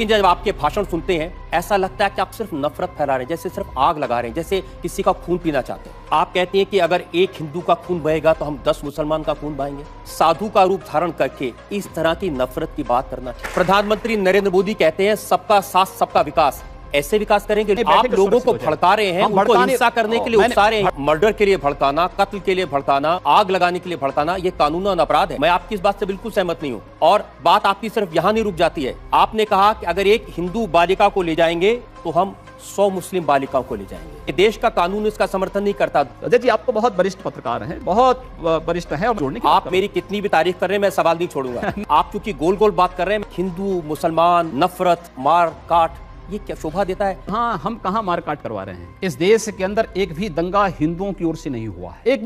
लेकिन जब आपके भाषण सुनते हैं ऐसा लगता है कि आप सिर्फ नफरत फैला रहे हैं, जैसे सिर्फ आग लगा रहे हैं, जैसे किसी का खून पीना चाहते हैं। आप कहते हैं कि अगर एक हिंदू का खून बहेगा तो हम 10 मुसलमान का खून बहाएंगे। साधु का रूप धारण करके इस तरह की नफरत की बात करना। प्रधानमंत्री नरेंद्र मोदी कहते हैं सबका साथ सबका विकास। ऐसे विकास करेंगे? आप लोगों को भड़का रहे हैं, उनको हिंसा करने के लिए उकसा रहे हैं। मर्डर के लिए भड़काना, कत्ल के लिए भड़काना, आग लगाने के लिए भड़काना, ये कानूनन अपराध है। मैं आपकी इस बात से बिल्कुल सहमत नहीं हूँ। और बात आपकी सिर्फ यहाँ नहीं रुक जाती है। आपने कहा कि अगर एक हिंदू बालिका को ले जाएंगे तो हम 100 मुस्लिम बालिकाओं को ले जाएंगे। देश का कानून इसका समर्थन नहीं करता। अजय जी, आप तो बहुत वरिष्ठ पत्रकार हैं, बहुत वरिष्ठ हैं। और आप मेरी कितनी भी तारीफ कर रहे हैं, मैं सवाल नहीं छोड़ूंगा। आप क्योंकि गोल गोल बात कर रहे हैं, हिंदू मुसलमान, नफरत, मार काट, ये क्या शोभा देता है? हाँ, हम कहाँ मारकाट करवा रहे हैं? इस देश के अंदर एक भी दंगा हिंदुओं की ओर से नहीं हुआ है। एक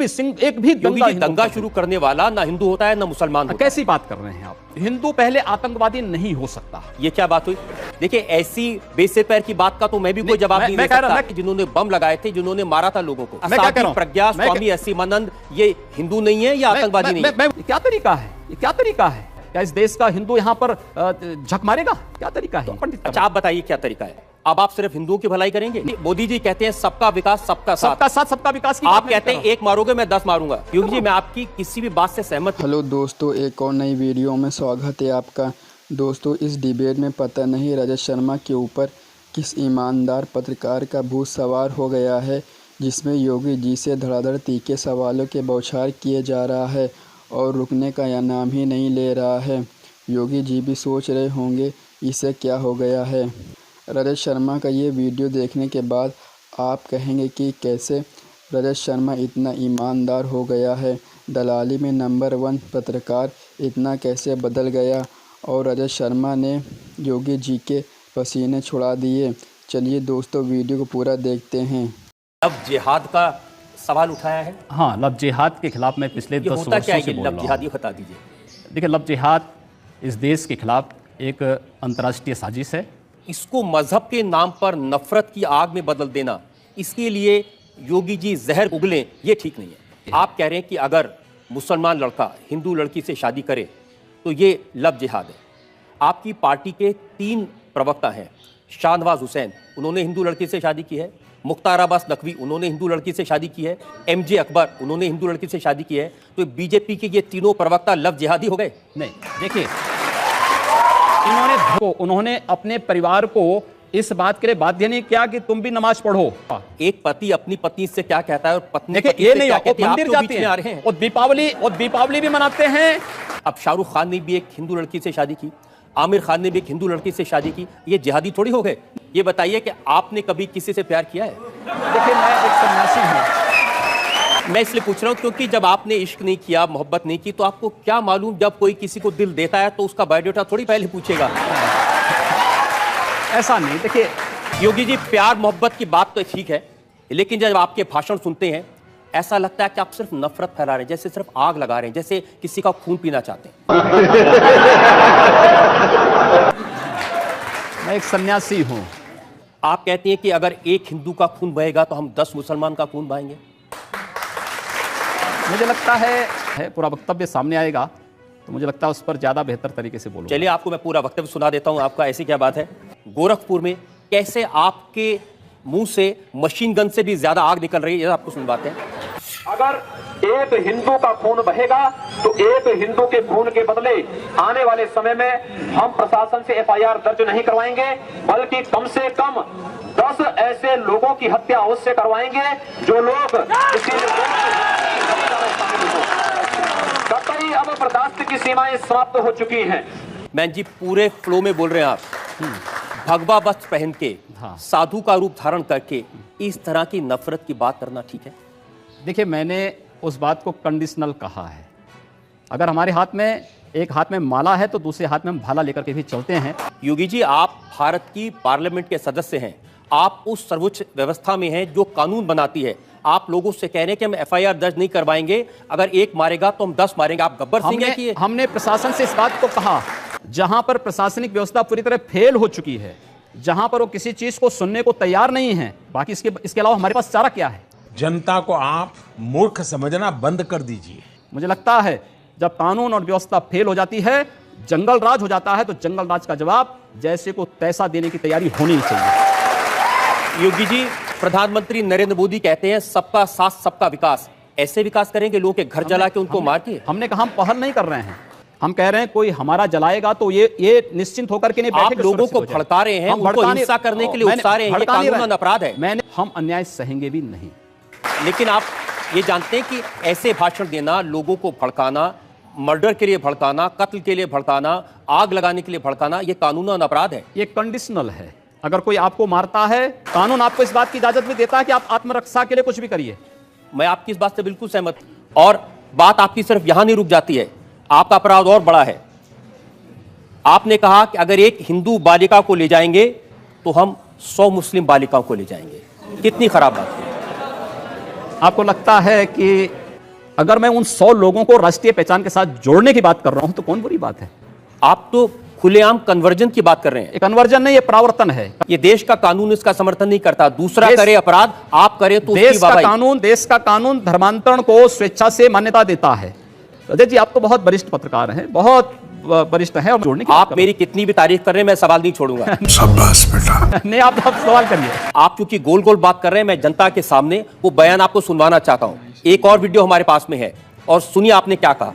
भी दंगा शुरू करने वाला ना हिंदू होता है ना मुसलमान होता है। कैसी बात कर रहे हैं आप? हिंदू पहले आतंकवादी नहीं हो सकता। ये क्या बात हुई? देखिए, ऐसी बेसे पैर की बात का तो मैं भी कोई जवाब नहीं दे सकता। जिन्होंने बम लगाए थे, जिन्होंने मारा था लोगों को, प्रज्ञा, स्वामी असीमानंद, ये हिंदू नहीं है या आतंकवादी नहीं है? क्या तरीका है? ये क्या तरीका है? क्या इस देश का हिंदू यहाँ पर झक मारेगा? क्या तरीका है? अच्छा, आप बताइए क्या तरीका है? अब आप सिर्फ हिंदुओं की भलाई करेंगे? मोदी जी कहते हैं सबका विकास सबका साथ, सबका साथ सबका विकास की। आप कहते हैं एक मारोगे मैं 10 मारूंगा। क्योंकि मैं आपकी किसी भी बात से सहमत। हेलो दोस्तों, एक और नई वीडियो में स्वागत है आपका। दोस्तों, इस डिबेट में पता नहीं रजत शर्मा के ऊपर किस ईमानदार पत्रकार का भूत सवार हो गया है, जिसमें योगी जी से धड़ाधड़ तीखे सवालों के बौछार किए जा रहा है और रुकने का यह नाम ही नहीं ले रहा है। योगी जी भी सोच रहे होंगे इसे क्या हो गया है। रजत शर्मा का ये वीडियो देखने के बाद आप कहेंगे कि कैसे रजत शर्मा इतना ईमानदार हो गया है, दलाली में नंबर 1 पत्रकार इतना कैसे बदल गया और रजत शर्मा ने योगी जी के पसीने छुड़ा दिए। चलिए दोस्तों, वीडियो को पूरा देखते हैं। अब जिहाद का सवाल उठाया है। हाँ, लव जिहाद के खिलाफ मैं पिछले 10 वर्षों से बोल रहा हूँ। बता दीजिए। देखिए, लव जिहाद इस देश के खिलाफ एक अंतर्राष्ट्रीय साजिश है। इसको मजहब के नाम पर नफरत की आग में बदल देना, इसके लिए योगी जी जहर उगलें, ये ठीक नहीं है। आप कह रहे हैं कि अगर मुसलमान लड़का हिंदू लड़की से शादी करे तो ये लव जिहाद है। आपकी पार्टी के 3 प्रवक्ता हैं। शाहनवाज हुसैन, उन्होंने हिंदू लड़की से शादी की है। मुख्तार अब्बास नकवी, उन्होंने हिंदू लड़की से शादी की है। MJ अकबर, उन्होंने हिंदू लड़की से शादी की है। तो बीजेपी के ये तीनों प्रवक्ता लव जिहादी हो गए? नहीं, देखिए, उन्होंने अपने परिवार को इस बात के लिए बाध्य नहीं किया कि तुम भी नमाज पढ़ो। एक पति अपनी पत्नी से क्या कहता है और पत्नी ये नहीं, मंदिर जाते हैं और दीपावली भी मनाते हैं। अब शाहरुख खान ने भी एक हिंदू लड़की से शादी की, आमिर खान ने भी एक हिंदू लड़की से शादी की, ये जिहादी थोड़ी हो गए? ये बताइए कि आपने कभी किसी से प्यार किया है? देखिए, मैं एक सन्यासी हूँ। मैं इसलिए पूछ रहा हूँ क्योंकि जब आपने इश्क नहीं किया, मोहब्बत नहीं की, तो आपको क्या मालूम जब कोई किसी को दिल देता है तो उसका बायोडाटा थोड़ी पहले पूछेगा। ऐसा नहीं। देखिए योगी जी, प्यार मोहब्बत की बात तो ठीक है, लेकिन जब आपके भाषण सुनते हैं ऐसा लगता है कि आप सिर्फ नफरत फैला रहे हैं, जैसे सिर्फ आग लगा रहे हैं, जैसे किसी का खून पीना चाहते हैं। मैं एक सन्यासी हूँ। आप कहते हैं कि अगर एक हिंदू का खून बहेगा तो हम 10 मुसलमान का खून बहाएंगे। मुझे लगता है पूरा वक्तव्य सामने आएगा तो मुझे लगता है उस पर ज्यादा बेहतर तरीके से बोलूं। चलिए, आपको मैं पूरा वक्तव्य सुना देता हूं आपका। ऐसी क्या बात है? गोरखपुर में कैसे आपके मुंह से मशीन गन से भी ज्यादा आग निकल रही है, ये आपको सुनवाते हैं। अगर एक हिंदू का खून बहेगा तो एक हिंदू के खून के बदले आने वाले समय में हम प्रशासन से FIR दर्ज नहीं करवाएंगे, बल्कि कम से कम 10 ऐसे लोगों की हत्या अवश्य करवाएंगे जो लोग कतई अब बर्दाश्त की सीमाएं समाप्त हो चुकी हैं। मैं जी पूरे फ्लो में बोल रहे हैं आप। भगवा वस्त्र पहन के, साधु का रूप धारण करके इस तरह की नफरत की बात करना ठीक है? देखिए, मैंने उस बात को कंडीशनल कहा है। अगर हमारे हाथ में एक हाथ में माला है तो दूसरे हाथ में हम भाला लेकर के भी चलते हैं। योगी जी, आप भारत की पार्लियामेंट के सदस्य हैं, आप उस सर्वोच्च व्यवस्था में हैं जो कानून बनाती है। आप लोगों से कह रहे हैं कि हम FIR दर्ज नहीं करवाएंगे, अगर एक मारेगा तो हम 10 मारेंगे। आप गब्बर सिंह हैं कि हमने प्रशासन से इस बात को कहा, जहां पर प्रशासनिक व्यवस्था पूरी तरह फेल हो चुकी है, जहां पर वो किसी चीज को सुनने को तैयार नहीं है, बाकी इसके अलावा हमारे पास चारा क्या है? जनता को आप मूर्ख समझना बंद कर दीजिए। मुझे लगता है जब कानून और व्यवस्था फेल हो जाती है जंगल राज हो जाता है तो जंगल राज का जवाब जैसे को तैसा देने की तैयारी होनी चाहिए। योगी जी, प्रधानमंत्री नरेंद्र मोदी कहते हैं सबका साथ सबका विकास। ऐसे विकास करेंगे लोगों के घर जला के उनको मार के? हमने कहा हम पहल नहीं कर रहे हैं, हम कह रहे हैं कोई हमारा जलाएगा तो ये निश्चिंत होकर के नहीं बैठे। आप लोगों को भड़का रहे हैं, उनको हिंसा करने के लिए उकसा रहे हैं, ये कानूनन अपराध है। हम अन्याय सहेंगे भी नहीं। लेकिन आप ये जानते हैं कि ऐसे भाषण देना, लोगों को भड़काना, मर्डर के लिए भड़काना, कत्ल के लिए भड़काना, आग लगाने के लिए भड़काना, ये कानूनन अपराध है। ये कंडीशनल है। अगर कोई आपको मारता है, कानून आपको इस बात की इजाजत भी देता है कि आप आत्मरक्षा के लिए कुछ भी करिए। मैं आपकी इस बात से बिल्कुल सहमत हूं। और बात आपकी सिर्फ यहां नहीं रुक जाती है, आपका अपराध और बड़ा है। आपने कहा कि अगर एक हिंदू बालिका को ले जाएंगे तो हम 100 मुस्लिम बालिकाओं को ले जाएंगे। कितनी खराब बात है। आपको लगता है कि अगर मैं उन 100 लोगों को राष्ट्रीय पहचान के साथ जोड़ने की बात कर रहा हूं तो कौन बुरी बात है? आप तो खुलेआम कन्वर्जन की बात कर रहे हैं। ये कन्वर्जन नहीं, ये प्रावर्तन है। ये देश का कानून इसका समर्थन नहीं करता। दूसरा करे अपराध, आप करें तो देश का कानून धर्मांतरण को स्वेच्छा से मान्यता देता है। अजय जी, आप तो बहुत वरिष्ठ पत्रकार हैं, बहुत वरिष्ठ हैं, और जोड़ने की आप मेरी कितनी भी तारीफ कर रहे हैं, मैं सवाल नहीं छोड़ूंगा। शाबाश बेटा। नहीं, आप सवाल करिए। आप क्योंकि गोल गोल बात कर रहे हैं, मैं जनता के सामने वो बयान आपको सुनवाना चाहता हूं। एक और वीडियो हमारे पास में है और सुनिए आपने क्या कहा।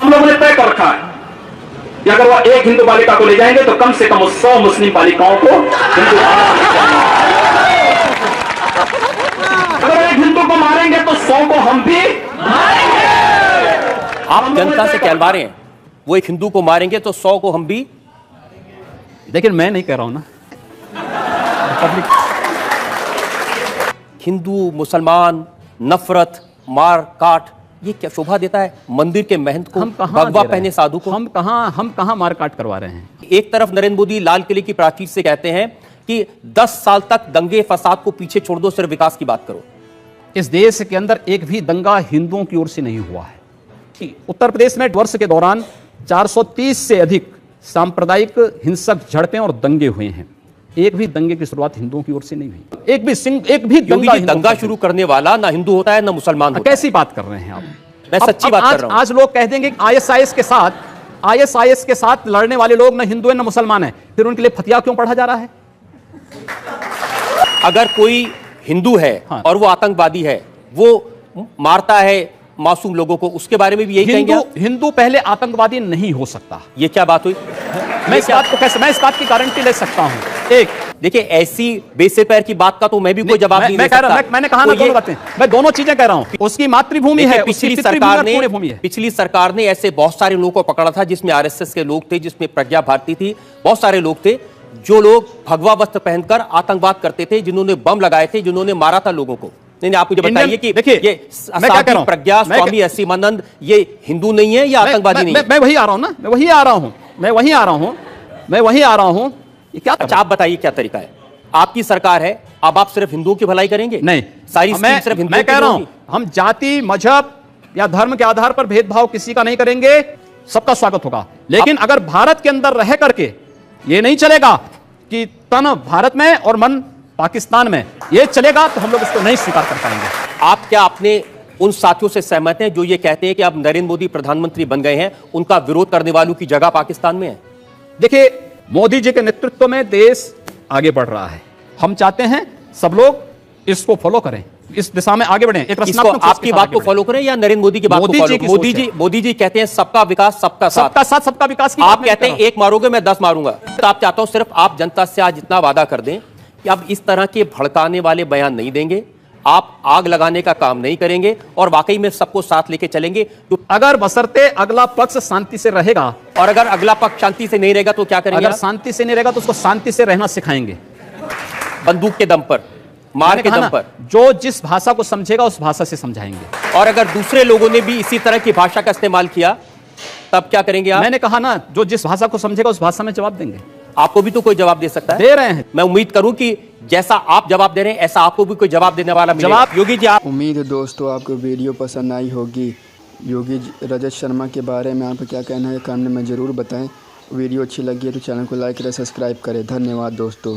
हम लोगों ने तय कर रखा है कि अगर वो एक हिंदू बालिका को ले जाएंगे तो कम से कम 100 मुस्लिम बालिकाओं को हिंदू अगर एक हिंदू को मारेंगे तो 100 को हम भी मारेंगे। आप जनता से कहलवा रहे हैं वो एक हिंदू को मारेंगे तो 100 को हम भी। लेकिन मैं नहीं कह रहा हूं ना। हिंदू मुसलमान नफरत मार काट, ये क्या शोभा देता है मंदिर के महंत को, भगवा पहने साधु को? हम कहां मार काट करवा रहे हैं? एक तरफ नरेंद्र मोदी लाल किले की प्राचीर से कहते हैं कि 10 साल तक दंगे फसाद को पीछे छोड़ दो, सिर्फ विकास की बात करो। इस देश के अंदर एक भी दंगा हिंदुओं की ओर से नहीं हुआ है। उत्तर प्रदेश में वर्ष के दौरान 430 से अधिक सांप्रदायिक हिंसक झड़पें और दंगे हुए हैं। एक भी दंगे की शुरुआत हिंदुओं की ओर से नहीं हुई। एक भी दंगा शुरू करने वाला ना हिंदू होता है ना मुसलमान होता है। कैसी बात कर रहे हैं आप? मैं सच्ची बात कर रहा हूं। आज लोग कह देंगे आईएसआईएस के साथ लड़ने वाले लोग ना हिंदू है ना मुसलमान है, फिर उनके लिए फतिया क्यों पढ़ा जा रहा है? अगर कोई हिंदू है और वो आतंकवादी है, वो मारता है मासूम लोगों को, उसके बारे में भी यही कहेंगे? हिंदू पहले आतंकवादी नहीं हो सकता। ये क्या बात हुई? मैं इस बात की गारंटी ले सकता हूं। एक देखिए, ऐसी बेसे पैर की बात का तो मैं भी कोई जवाब नहीं दे सकता। मैंने कहा ना दोनों बातें, मैं दोनों चीजें कह रहा हूं। उसकी मातृभूमि है, पिछली सरकार ने ऐसे बहुत सारे लोगों को पकड़ा था जिसमें आरएसएस के लोग थे, जिसमें प्रज्ञा भारती थी, बहुत सारे लोग थे जो लोग भगवा वस्त्र पहनकर आतंकवाद करते थे, जिन्होंने बम लगाए थे, जिन्होंने मारा था लोगों को। नहीं, आप मुझे बताइए कि देखिए ये साध्वी प्रज्ञा, स्वामी असीमानंद, ये हिंदू नहीं है या आतंकवादी नहीं है? मैं वही आ रहा हूं ना, मैं वही आ रहा हूं। ये क्या? अच्छा, आप बताइए क्या तरीका है? आपकी सरकार है, अब आप सिर्फ हिंदुओं की भलाई करेंगे? नहीं, सारी स्कीम सिर्फ हिंदुओं की कह रहा हूं, हम जाति मजहब या धर्म के आधार पर भेदभाव किसी का नहीं करेंगे, सबका स्वागत होगा। लेकिन अगर भारत के अंदर रह करके ये नहीं चलेगा कि तन भारत में और मन पाकिस्तान में, ये चलेगा तो हम लोग इसको नहीं स्वीकार कर पाएंगे। आप क्या अपने उन साथियों से सहमत हैं जो ये कहते हैं कि अब नरेंद्र मोदी प्रधानमंत्री बन गए हैं, उनका विरोध करने वालों की जगह पाकिस्तान में है? देखिए, मोदी जी के नेतृत्व में देश आगे बढ़ रहा है। हम चाहते हैं सब लोग इसको फॉलो करें, इस दिशा में आगे बढ़ें। एक रचनात्मक आपकी बात को फॉलो करें या नरेंद्र मोदी की बात को फॉलो? मोदी जी कहते हैं सबका विकास सबका साथ, सबका विकास की। आप कहते हैं एक मारोगे मैं 10 मारूंगा। तो आप चाहता हूं सिर्फ आप जनता से आज इतना वादा कर दें कि अब इस तरह के भड़काने वाले बयान नहीं देंगे, आप आग लगाने का काम नहीं करेंगे और वाकई में सबको साथ लेके चलेंगे। तो अगर बशर्ते अगला पक्ष शांति से रहेगा, और अगर अगला पक्ष शांति से नहीं रहेगा तो क्या करेंगे? अगर शांति से नहीं रहेगा तो उसको शांति से रहना सिखाएंगे, बंदूक के दम पर, मार के दम पर। जो जिस भाषा को समझेगा उस भाषा से समझाएंगे। और अगर दूसरे लोगों ने भी इसी तरह की भाषा का इस्तेमाल किया तब क्या करेंगे आप? मैंने कहा ना, जो जिस भाषा को समझेगा उस भाषा में जवाब देंगे। आपको भी तो कोई जवाब दे सकता है। दे रहे हैं। मैं उम्मीद करूं कि जैसा आप जवाब दे रहे हैं ऐसा आपको भी कोई जवाब देने वाला मिलेगा। जवाब योगी जी आप। उम्मीद है दोस्तों आपको वीडियो पसंद आई होगी। योगी रजत शर्मा के बारे में आपका क्या कहना है कमेंट में ज़रूर बताएं। वीडियो अच्छी लगी है तो चैनल को लाइक करें, सब्सक्राइब करें। धन्यवाद दोस्तों।